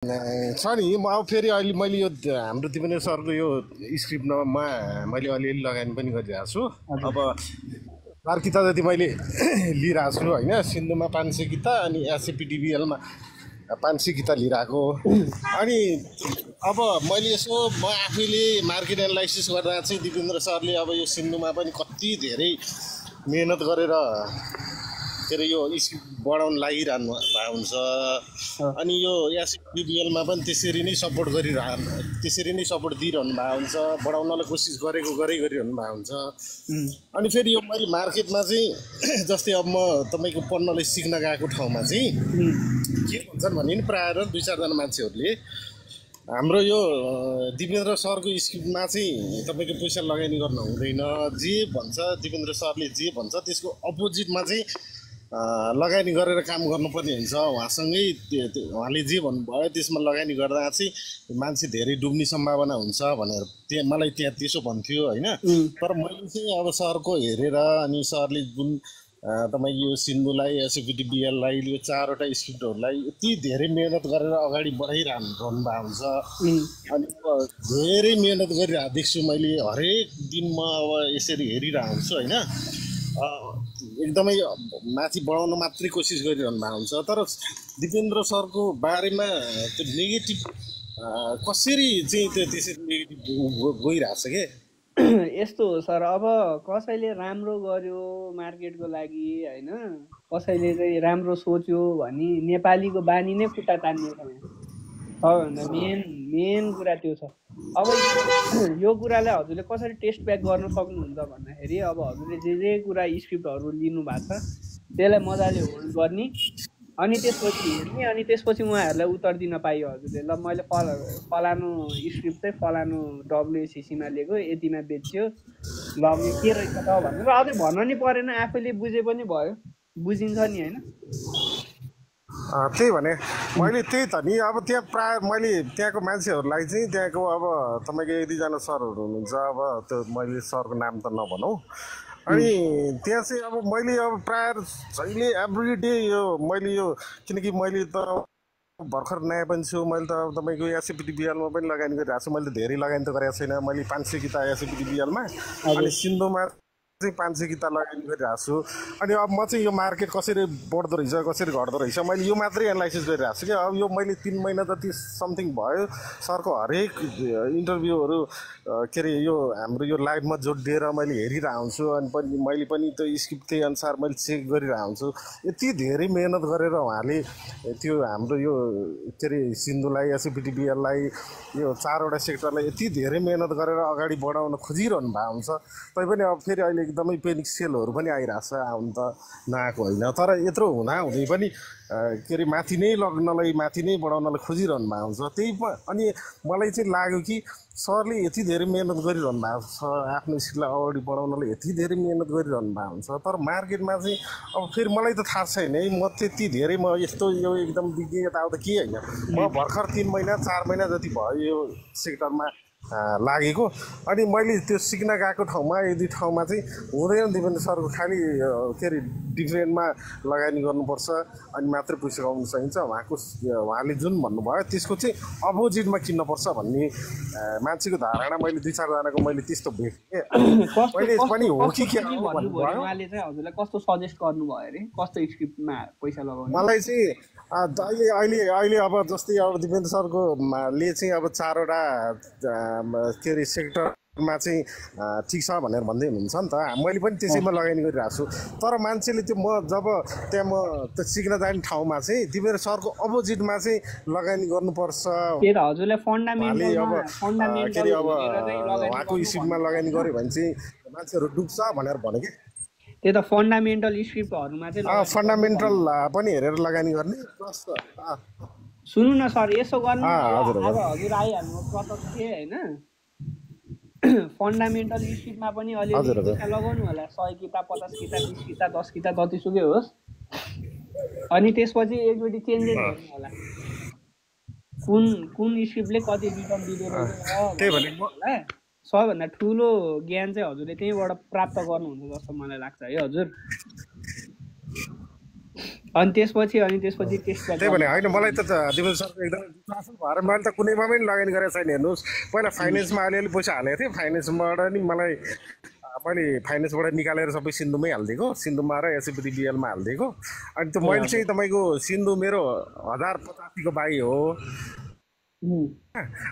छ नि अब फेरि अहिले मैले यो हाम्रो दिपेन्द्र सरको यो स्क्रिप्टमा मैले अलिअलि लगानी पनि गरिरहेको छु। अब 4 किता जति मैले लिइरहेको छु होइन। सिन्धुमा 500 किता अनि एसएपिडिबिएलमा 500 किता लिइरहेको। अनि अब मैले यसो म आफैले मार्केट एनालाइसिस गर्दा चाहिँ दिपेन्द्र सरले अब यो सिन्धुमा पनि कति धेरै मेहनत गरेर के अरे यो स्क्रिप्ट बढाउन लागिरहनु भएको हुन्छ। अनि यो एसएपिडिबिएलमा पनि त्यसरी नै सपोर्ट दिइरहनु भएको हुन्छ, बढाउनलाई कोसिस गरिरहनु भएको हुन्छ। अनि फेरि यो मैले मार्केटमा चाहिँ जस्तै अब म तपाईँको पढ्नलाई सिक्न गएको ठाउँमा चाहिँ के भन्छन् भने नि प्रायः 2-4 जना मान्छेहरूले हाम्रो यो दिपेन्द्र सरको स्क्रिप्टमा चाहिँ तपाईँको पैसा लगानी गर्न हुँदैन, जे भन्छ दिपेन्द्र सरले जे भन्छ त्यसको अपोजिटमा चाहिँ लगानी गरेर काम गर्नुपर्ने हुन्छ। उहाँसँगै उहाँले जे भन्नुभयो त्यसमा लगानी गर्दा चाहिँ मान्छे धेरै डुब्ने सम्भावना हुन्छ भनेर मलाई त्यहाँ त्यसो भन्थ्यो होइन। तर मैले चाहिँ अब सरको हेरेर अनि सरले जुन तपाईँको यो सिन्धुलाई एसएपिडिबिएललाई यो 4वटा स्क्रिप्टहरूलाई यति धेरै मेहनत गरेर अगाडि बढाइरहनु भएको हुन्छ। अनि धेरै मेहनत गरिरहेको देख्छु मैले, हरेक दिन म अब यसरी हेरिरहेको हुन्छु होइन। एकदमै माथि बढाउन मात्रै कोसिस गरिरहनु भएको हुन्छ। तर दिपेन्द्र सरको बारेमा त्यो नेगेटिभ कसरी चाहिँ त्यसरी नेगेटिभ गइरहेछ के? यस्तो हो सर, अब कसैले राम्रो गर्यो मार्केटको लागि होइन, कसैले चाहिँ राम्रो सोच्यो भने नेपालीको बानी नै खुट्टा तान्ने छ। सबभन्दा मेन कुरा त्यो छ। अब यो कुरालाई हजुरले कसरी टेस्ट ब्याक गर्न सक्नुहुन्छ भन्दाखेरि अब हजुरले जे कुरा स्क्रिप्टहरू लिनु भएको छ त्यसलाई मजाले होल्ड गर्ने, अनि त्यसपछि हेर्ने, अनि त्यसपछि उहाँहरूलाई उत्तर दिन पाइयो हजुरले ल मैले फलानु स्क्रिप्ट चाहिँ फलानु डब्लुएसिसीमा लिएको यतिमा बेच्यो ल यो के रहेछ त भनेर अझै भन्न नि परेन, आफैले बुझे पनि भयो, बुझिन्छ नि होइन। त्यही भने मैले त्यही त नि अब त्यहाँ प्रायः मैले त्यहाँको मान्छेहरूलाई चाहिँ त्यहाँको अब तपाईँको 1-2 जना सरहरू हुनुहुन्छ, अब त्यो मैले सरको नाम त नभनौँ। अनि त्यहाँ चाहिँ अब मैले अब प्रायः जहिले एभ्रिडे यो मैले यो किनकि मैले त भर्खर नयाँ पनि छु, मैले त अब तपाईँको एसएपिडिबिएलमा पनि लगानी गरिरहेको छु। मैले त धेरै लगानी त गरेको छैन, मैले 500 किता एसएपिडिबिएलमा अनि सिन्धुमा चाहिँ 500 किता लगानी गरिरहेको छु। अनि अब म चाहिँ यो मार्केट कसरी बढ्दो रहेछ कसरी घट्दो रहेछ मैले यो मात्रै एनालाइसिस गरिरहेको छु कि। अब यो मैले 3 महिना जति समथिङ भयो सरको हरेक इन्टरभ्यूहरू के अरे यो हाम्रो यो लाइभमा जोडिएर मैले हेरिरहेको हुन्छु। अनि मैले पनि त्यो स्क्रिप्ट त्यही अनुसार मैले चेक गरिरहेको हुन्छु। यति धेरै मेहनत गरेर उहाँले त्यो हाम्रो यो के अरे सिन्धुलाई एसएपिडिबिएललाई यो 4वटा सेक्टरलाई यति धेरै मेहनत गरेर अगाडि बढाउन खोजिरहनु भएको हुन्छ। तैपनि अब फेरि अहिले एकदमै पेनिक सेलहरू पनि आइरहेछ, आउनु त नआएको होइन। तर यत्रो हुँदै पनि के अरे माथि नै लग्नलाई माथि नै बढाउनलाई खोजिरहनु भएको हुन्छ। त्यही अनि मलाई चाहिँ लाग्यो कि सरले यति धेरै मेहनत गरिरहनु भएको छ, आफ्नो स्किललाई अगाडि बढाउनलाई यति धेरै मेहनत गरिरहनु भएको हुन्छ। तर मार्केटमा चाहिँ अब फेरि मलाई त थाहा छैन है, म त्यति धेरै म यस्तो यो एकदम विज्ञ यताउता के होइन। म भर्खर 3 महिना 4 महिना जति भयो यो सेक्टरमा लागेको। अनि मैले त्यो सिक्न गएको ठाउँमा 1-2 ठाउँमा चाहिँ हुँदैन दिपेन्द्र सरको खालि के अरे डिफ्रेन्टमा लगानी गर्नुपर्छ अनि मात्रै पैसा कमाउन सकिन्छ, उहाँले जुन भन्नुभयो त्यसको चाहिँ अपोजिटमा किन्नुपर्छ भन्ने मान्छेको धारणा मैले 2-4 जनाको मैले त्यस्तो भेटेँ। मैले पनि हो कि के उहाँले चाहिँ हजुरलाई कस्तो सजेस्ट गर्नुभयो अरे, कस्तो स्क्रिप्टमा पैसा लगाउनु? मलाई चाहिँ अहिले अब जस्तै अब दिपेन्द्र सरको ले चाहिँ अब 4वटा के अरे सेक्टरमा चाहिँ ठिक छ भनेर भन्दै हुनुहुन्छ नि त। मैले पनि त्यसैमा लगानी गरिरहेको छु। तर मान्छेले त्यो म जब त्यहाँ म त्यो सिक्न जाने ठाउँमा चाहिँ दिपेन्द्र सरको अपोजिटमा चाहिँ लगानी गर्नुपर्छ, हजुरलाई के अरे अब उहाँको स्क्रिप्टमा लगानी गऱ्यो भने चाहिँ मान्छेहरू डुब्छ भनेर भने कि। त्यही त फन्डामेन्टल स्क्रिप्टहरूमा चाहिँ फन्डामेन्टल पनि हेरेर लगानी गर्ने। सुन्नु न सर, यसो गर्नु अब हजुर आइहाल्नु प्रत्यक्ष होइन, फन्डामेन्टल स्क्रिप्टमा पनि अलिअलि पैसा लगाउनु होला, 100 किता 50 किता 20 किता 10 किता जतिसुकै होस्। अनि त्यसपछि एकचोटि चेन्जेस गर्नु होला, कुन स्क्रिप्टले कति रिटर्न दिँदैन होला। सबभन्दा ठुलो ज्ञान चाहिँ हजुरले त्यहीँबाट प्राप्त गर्नुहुन्छ जस्तो मलाई लाग्छ है हजुर। अनि त्यसपछि टेस्ट ब्याक त्यही भने गर्नु होइन मलाई त दिपेन्द्र सरको एकदमै विश्वास भएर मैले त कुनैमा पनि लगानी गरेको छैन। हेर्नुहोस् पहिला फाइनेन्समा अलिअलि पैसा हालेको थिएँ, फाइनेन्सबाट नि मलाई मैले फाइनेन्सबाट निकालेर सबै सिन्धुमै हालिदिएको, सिन्धुमा र एसएपी बिएलमा हालिदिएको। अनि त्यो मैले चाहिँ तपाईँको सिन्धु मेरो 1085 बाई हो,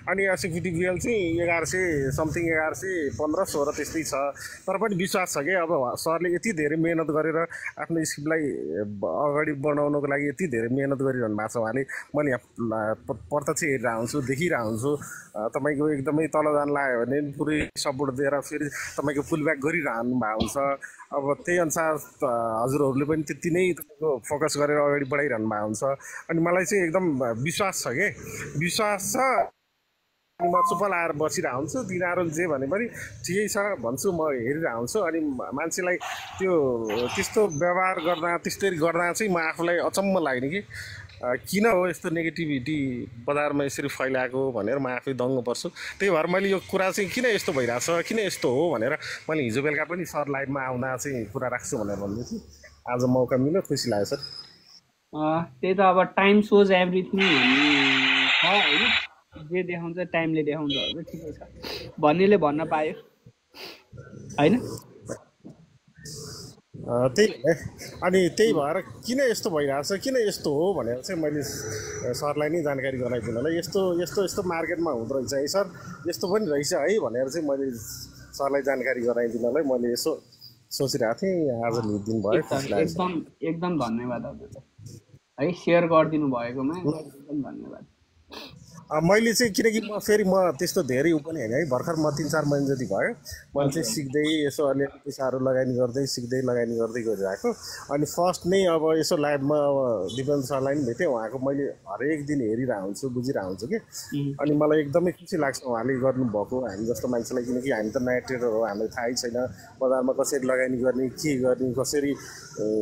अनि एसएफटी बिएल चाहिँ 1100 समथिङ 1115-16 त्यस्तै छ। तर पनि विश्वास छ कि अब सरले यति धेरै मेहनत गरेर आफ्नो स्क्रिप्टलाई अगाडि बढाउनको लागि यति धेरै मेहनत गरिरहनु भएको छ उहाँले। मैले यहाँ प्रत्यक्ष हेरिरहेको हुन्छु, देखिरहेको हुन्छु। तपाईँको एकदमै तल जान लाग्यो भने पुरै सपोर्ट दिएर फेरि तपाईँको पुलब्याक गरिरहनु भएको हुन्छ। अब त्यही अनुसार हजुरहरूले पनि त्यति नै तपाईँको फोकस गरेर अगाडि बढाइरहनु भएको हुन्छ। अनि मलाई चाहिँ एकदम विश्वास छ कि विश्वास छ। म चुप लाएर बसिरहेको हुन्छु, तिनीहरू जे भने पनि ठिकै छ भन्छु, म हेरिरहेको हुन्छु। अनि मान्छेलाई त्यो त्यस्तो व्यवहार गर्दा त्यस्तै गर्दा चाहिँ म आफूलाई अचम्म लाग्ने कि किन हो यस्तो नेगेटिभिटी बजारमा यसरी फैलाएको भनेर म आफै दङ्ग पर्छु। त्यही भएर मैले यो कुरा चाहिँ किन यस्तो भइरहेछ, किन यस्तो हो भनेर मैले हिजो बेलुका पनि सर लाइभमा आउँदा चाहिँ कुरा राख्छु भनेर भन्दै थिएँ। आज मौका मिल्यो, खुसी लाग्यो सर। त्यही त अब टाइम सोज एभ्रिथिङ छ होइन, जे देखाउँछ टाइमले देखाउँछ, ठिकै छ भन्नेले भन्न पायो होइन। त्यही अनि त्यही भएर किन यस्तो भइरहेछ, किन यस्तो हो भनेर चाहिँ मैले सरलाई नै जानकारी गराइदिनुलाई यस्तो यस्तो यस्तो मार्केटमा हुँदो रहेछ है सर, यस्तो पनि रहेछ है भनेर चाहिँ मैले सरलाई जानकारी गराइदिनलाई मैले यसो सोचिरहेको थिएँ। आज दिन भयो, एकदम धन्यवाद है, सेयर गरिदिनु भएकोमा एकदम धन्यवाद। मैले चाहिँ किनकि म त्यस्तो धेरै उ पनि होइन है, भर्खर म 3-4 महिना जति भयो मैले चाहिँ सिक्दै यसो अलिअलि पैसाहरू लगानी गर्दै सिक्दै लगानी गर्दै गरिरहेको। अनि फर्स्ट नै अब यसो लाइभमा अब दिपेन्द्र सरलाई पनि भेटेँ, उहाँको मैले हरेक दिन हेरिरहेको हुन्छु, बुझिरहेको हुन्छु कि। अनि मलाई एकदमै खुसी लाग्छ उहाँले गर्नुभएको हामी जस्तो मान्छेलाई, किनकि हामी त नयाँ ट्रेडर हो, हामीलाई थाहै छैन बजारमा कसरी लगानी गर्ने, के गर्ने, कसरी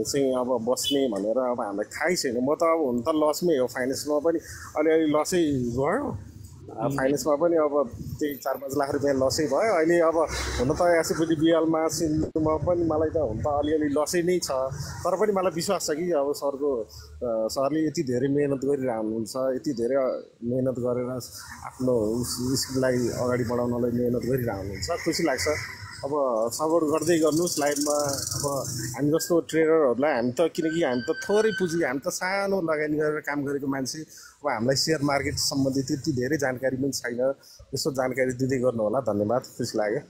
चाहिँ अब बस्ने भनेर अब हामीलाई थाहै छैन। म त अब हुन त लसमै हो, फाइनेन्समा पनि अलिअलि लसै गयो, फाइनेन्समा पनि अब त्यही 4-5 लाख रुपियाँ लसै भयो। अहिले अब हुन त एसएफटी बिएलमा सिन्धुमा पनि मलाई त हुन त अलिअलि लसै नै छ। तर पनि मलाई विश्वास छ कि अब सरले यति धेरै मेहनत गरिरहनुहुन्छ, यति धेरै मेहनत गरेर आफ्नो स्किललाई अगाडि बढाउनलाई मेहनत गरिरहनुहुन्छ, खुसी लाग्छ। अब सपोर्ट गर्दै गर्नुहोस् लाइभमा। अब हामी जस्तो ट्रेडरहरूलाई हामी त किनकि हामी त थोरै पुँजी, हामी त सानो लगानी गरेर काम गरेको मान्छे, अब हामीलाई सेयर मार्केट सम्बन्धी त्यति धेरै जानकारी पनि छैन। यसो जानकारी दिँदै गर्नु होला, धन्यवाद, खुसी लाग्यो।